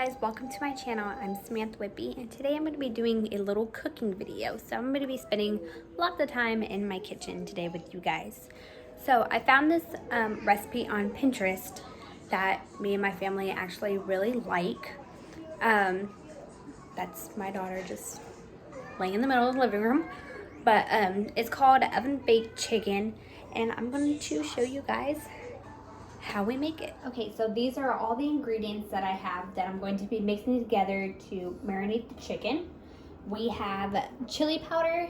guys, welcome to my channel. I'm Samantha Wimpee, and today I'm going to be doing a little cooking video. So I'm going to be spending lots of time in my kitchen today with you guys. So I found this recipe on Pinterest that me and my family actually really like. That's my daughter just laying in the middle of the living room. But it's called oven baked chicken, and I'm going to show you guys how we make it. Okay, so these are all the ingredients that I have that I'm going to be mixing together to marinate the chicken. We have chili powder,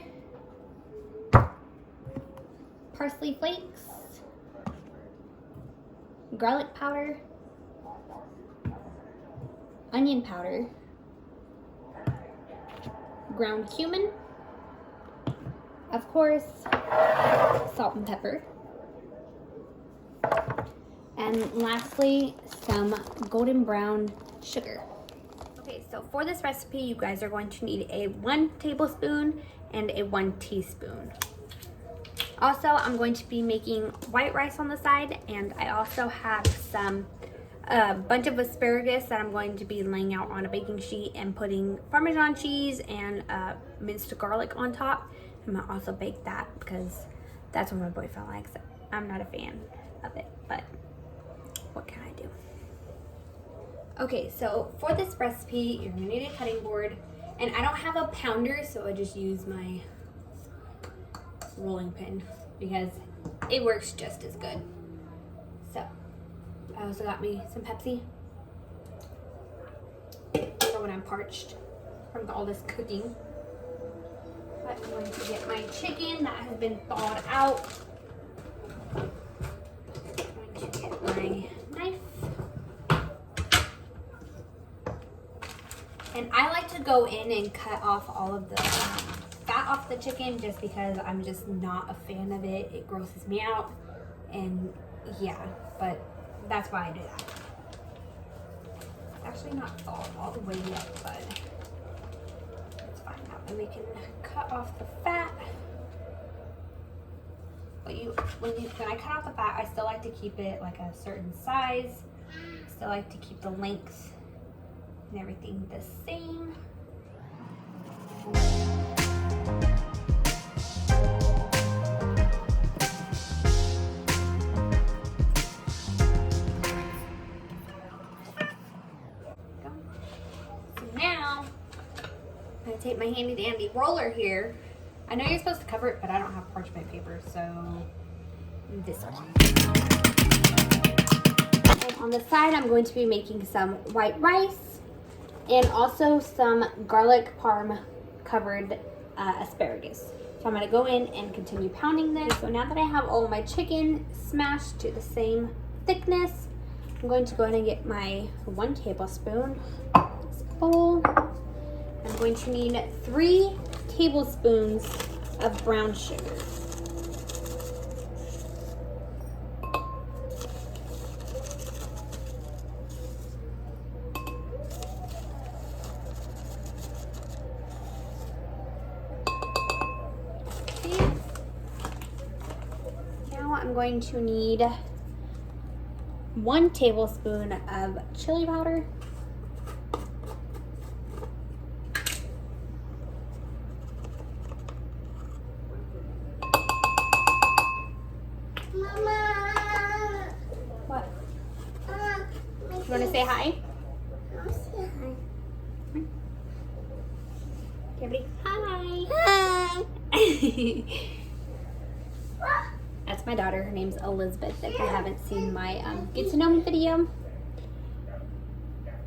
parsley flakes, garlic powder, onion powder, ground cumin, of course, salt and pepper, and lastly, some golden brown sugar. Okay, so for this recipe, you guys are going to need a 1 tablespoon and a 1 teaspoon. Also, I'm going to be making white rice on the side, and I also have some bunch of asparagus that I'm going to be laying out on a baking sheet and putting Parmesan cheese and minced garlic on top. I'm gonna also bake that because that's what my boyfriend likes. I'm not a fan of it, but what can I do? Okay, so for this recipe, you're gonna need a cutting board, and I don't have a pounder, so I just use my rolling pin because it works just as good. So I also got me some Pepsi for when I'm parched from all this cooking. But I'm going to get my chicken that has been thawed out. I'm going to get my knife. And I like to go in and cut off all of the fat off the chicken just because I'm just not a fan of it. It grosses me out. And yeah, but that's why I do that. It's actually not thawed all the way yet, but it's fine now. And we can cut off the fat. But when I cut off the fat, I still like to keep it like a certain size. I still like to keep the length and everything the same. So now I'm gonna take my handy dandy roller here. I know you're supposed to cover it, but I don't have parchment paper, so this one. And on the side, I'm going to be making some white rice and also some garlic parm covered asparagus. So I'm going to go in and continue pounding this. So now that I have all my chicken smashed to the same thickness, I'm going to go ahead and get my 1 tablespoon bowl. I'm going to need 3 tablespoons of brown sugar. I'm going to need 1 tablespoon of chili powder, Mama. What? You want to say hi? I'll say hi. Everybody, hi. Hi. That's my daughter. Her name's Elizabeth, if you haven't seen my get to know me video.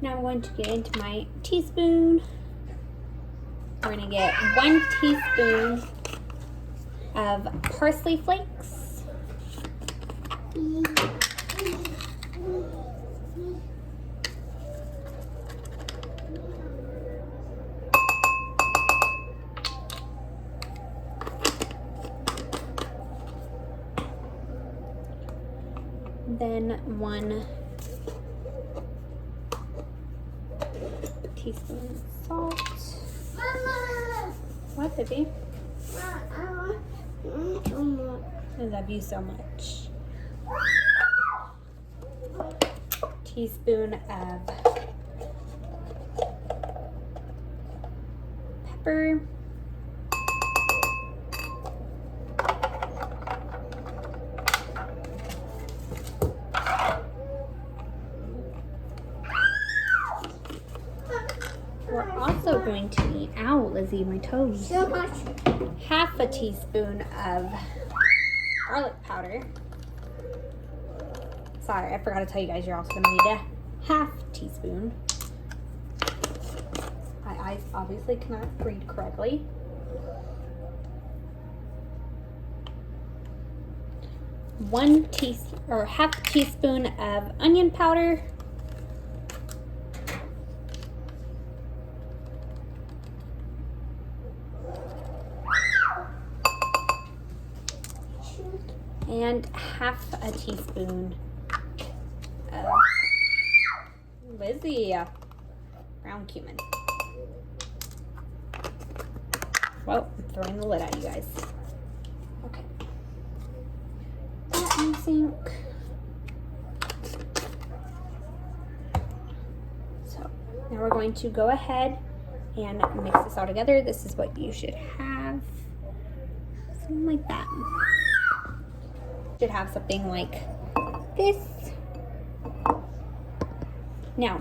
Now I'm going to get into my teaspoon. We're going to get 1 teaspoon of parsley flakes. Then 1 teaspoon of salt. Mama! What, baby? I love you so much. Teaspoon of pepper. We're also going to need, ow, Lizzie, my toes. So much. Half a teaspoon of garlic powder. Sorry, I forgot to tell you guys, you're also going to need a half teaspoon. My eyes obviously cannot read correctly. Half teaspoon of onion powder. And half a teaspoon of Lizzie, brown cumin. Well, I'm throwing the lid at you guys. Okay. That in sync. So now we're going to go ahead and mix this all together. This is what you should have. Something like that. Should have something like this. Now,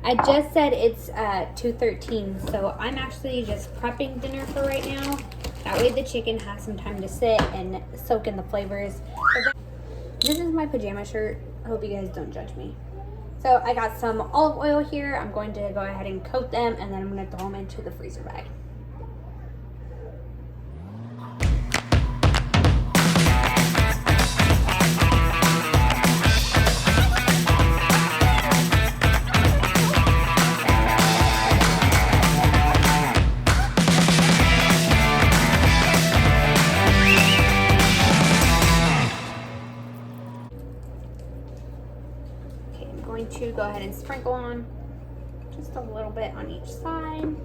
I just said it's 2:13, so I'm actually just prepping dinner for right now. That way the chicken has some time to sit and soak in the flavors. This is my pajama shirt. I hope you guys don't judge me. So I got some olive oil here. I'm going to go ahead and coat them, and then I'm going to throw them into the freezer bag. To go ahead and sprinkle on just a little bit on each side.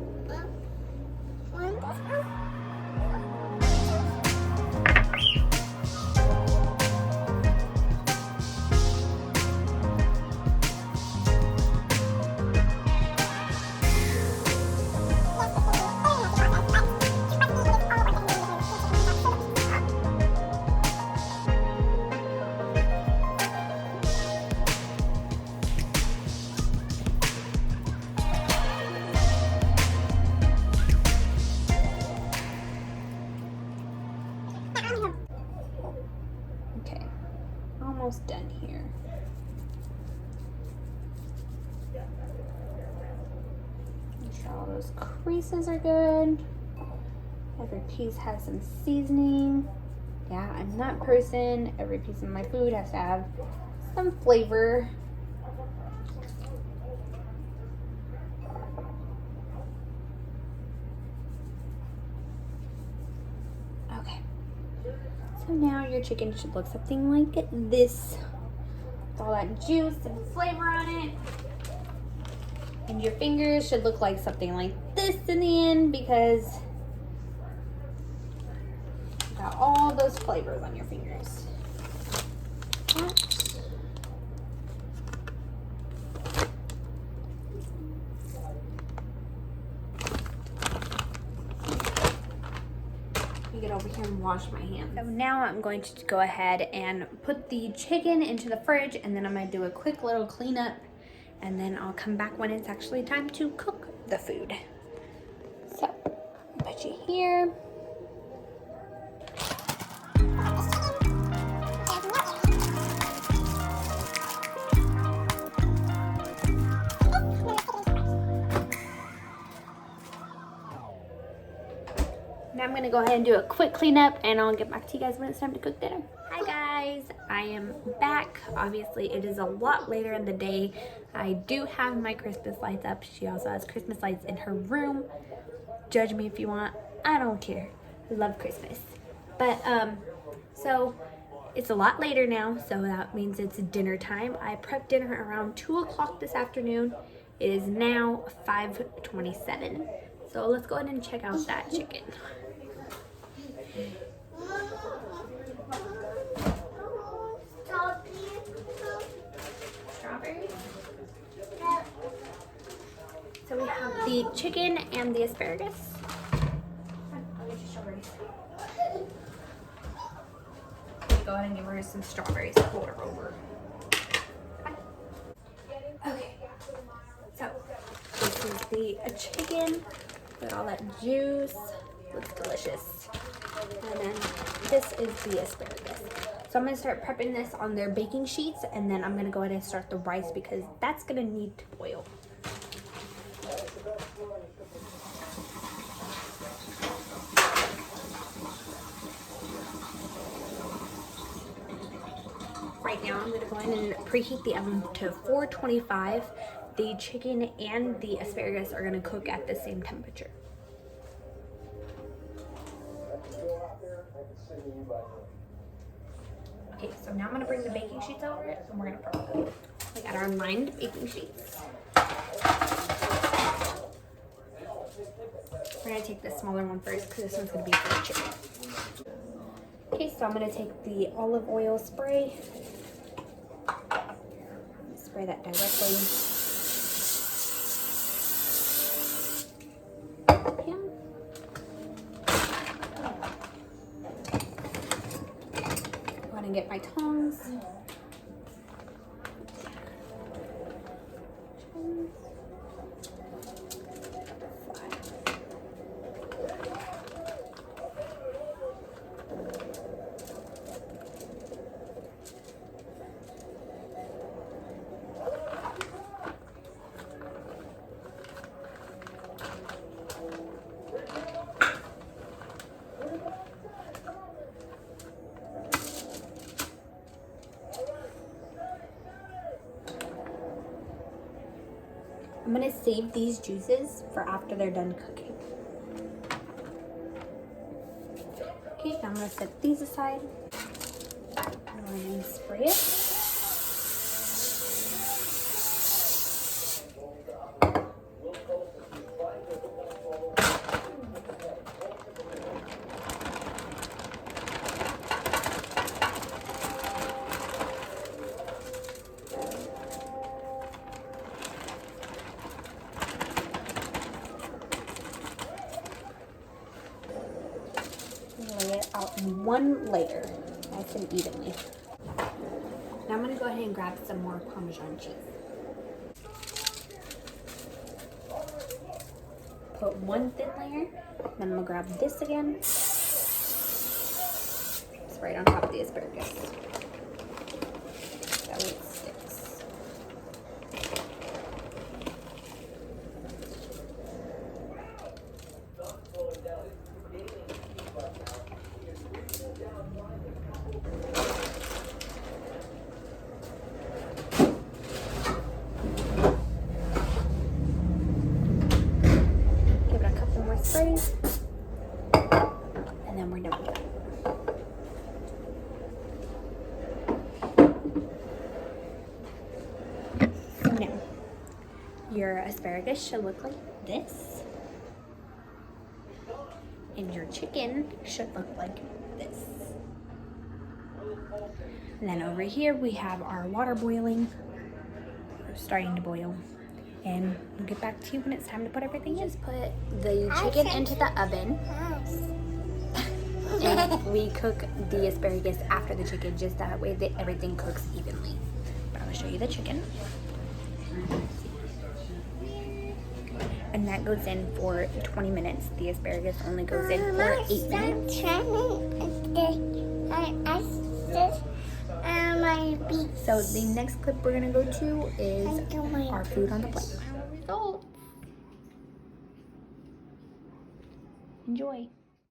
Okay, almost done here. Make sure all those creases are good. Every piece has some seasoning. Yeah, I'm that person. Every piece of my food has to have some flavor. Okay. So now your chicken should look something like this. With all that juice and flavor on it. And your fingers should look like something like this in the end because you got all those flavors on your fingers. Get over here and wash my hands. So now I'm going to go ahead and put the chicken into the fridge, and then I'm going to do a quick little cleanup, and then I'll come back when it's actually time to cook the food. So put you here. Now I'm going to go ahead and do a quick cleanup, and I'll get back to you guys when it's time to cook dinner. Hi guys, I am back. Obviously it is a lot later in the day. I do have my Christmas lights up. She also has Christmas lights in her room. Judge me if you want, I don't care. I love Christmas. But so it's a lot later now, so that means it's dinner time. I prepped dinner around 2 o'clock this afternoon. It is now 5:27. So let's go ahead and check out that chicken. Strawberries. So we have the chicken and the asparagus. Go ahead and give her some strawberries to hold her over. Okay, so this is the chicken with all that juice. Looks delicious. And then this is the asparagus. So I'm gonna start prepping this on their baking sheets, and then I'm gonna go ahead and start the rice because that's gonna need to boil. Right now I'm gonna go ahead and preheat the oven to 425. The chicken and the asparagus are gonna cook at the same temperature. Okay, so now I'm gonna bring the baking sheets over it and we're gonna prep them. We got our lined baking sheets. We're gonna take the smaller one first because this one's gonna be for the chicken. Okay, so I'm gonna take the olive oil spray. Spray that directly. Yeah. Go ahead and get my tongs. I'm gonna save these juices for after they're done cooking. Okay, now I'm gonna set these aside. Go ahead and spray it. Lay it out in one layer, nice and evenly. Now I'm gonna go ahead and grab some more Parmesan cheese. Put one thin layer, then I'm gonna grab this again. It's right on top of the asparagus. That way it sticks. Sprays, and then we're done with it. So now, your asparagus should look like this, and your chicken should look like this. And then over here we have our water boiling, or starting to boil. And we'll get back to you when it's time to put everything in. Just put the chicken into the oven. And we cook the asparagus after the chicken, just that way that everything cooks evenly. But I'm gonna show you the chicken. And that goes in for 20 minutes. The asparagus only goes in for 8 minutes. So the next clip we're gonna go to is our food on the plate. Enjoy.